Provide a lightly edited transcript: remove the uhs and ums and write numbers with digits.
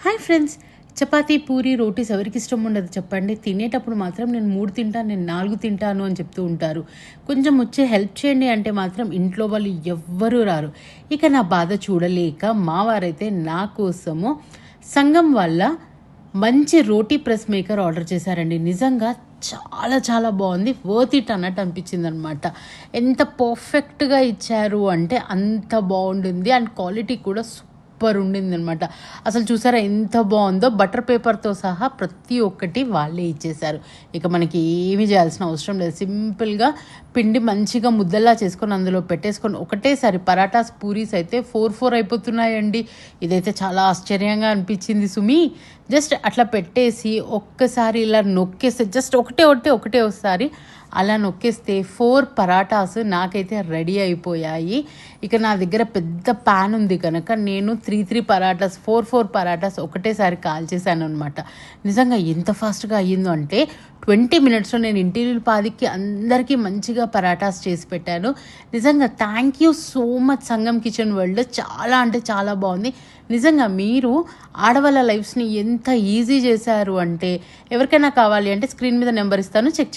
Hi friends, chapati puri rotis ఎవరికి ఇష్టం ఉండదు చెప్పండి. తినేటప్పుడు మాత్రం నేను 3 తింటాను, నేను 4 తింటాను అని చెప్తూ ఉంటారు. కొంచెం వచ్చి హెల్ప్ చేయండి అంటే మాత్రం ఇంట్లో వాళ్ళు ఎవ్వరూ రారు. ఇక నా బాధ చూడలేక మా వారైతే నా కోసము సంగం వల్ల మంచి రోటీ ప్రెస్ మేకర్ ఆర్డర్ చేశారండి. నిజంగా చాలా చాలా బాగుంది, వర్త్ ఇట్ అన్నట్టు అనిపించింది అనమాట. ఎంత పర్ఫెక్ట్గా ఇచ్చారు అంటే అంత బాగుంటుంది, అండ్ క్వాలిటీ కూడా సూపర్ ఉండింది అనమాట. అసలు చూసారా ఎంత బాగుందో, బటర్ పేపర్తో సహా ప్రతి ఒక్కటి వాళ్ళే ఇచ్చేశారు. ఇక మనకి ఏమీ చేయాల్సిన అవసరం లేదు. సింపుల్గా పిండి మంచిగా ముద్దలా చేసుకొని అందులో పెట్టేసుకొని ఒకటేసారి పరాటాస్ పూరీస్ అయితే 4 అయిపోతున్నాయండి. ఇదైతే చాలా ఆశ్చర్యంగా అనిపించింది సుమి. జస్ట్ అట్లా పెట్టేసి ఒక్కసారి ఇలా నొక్కేస్తే, జస్ట్ ఒకటేసారి అలా నొక్కేస్తే 4 పరాటాస్ నాకైతే రెడీ అయిపోయాయి. ఇక నా దగ్గర పెద్ద ప్యాన్ ఉంది కనుక నేను 3 పరాటాస్ 4 పరాటాస్ ఒకటేసారి కాల్చేసాను అనమాట. నిజంగా ఎంత ఫాస్ట్గా అయ్యిందో అంటే 20 మినిట్స్లో నేను ఇంటిల్లి పాదికి అందరికీ మంచిగా పరాటాస్ చేసి పెట్టాను. నిజంగా thank you so much Sangam kitchen world. చాలా అంటే చాలా బాగుంది. నిజంగా మీరు ఆడవాళ్ళ లైఫ్స్ని ఎంత ఈజీ చేశారు అంటే, ఎవరికైనా కావాలి అంటే స్క్రీన్ మీద నెంబర్ ఇస్తాను, చెక్ చేయండి.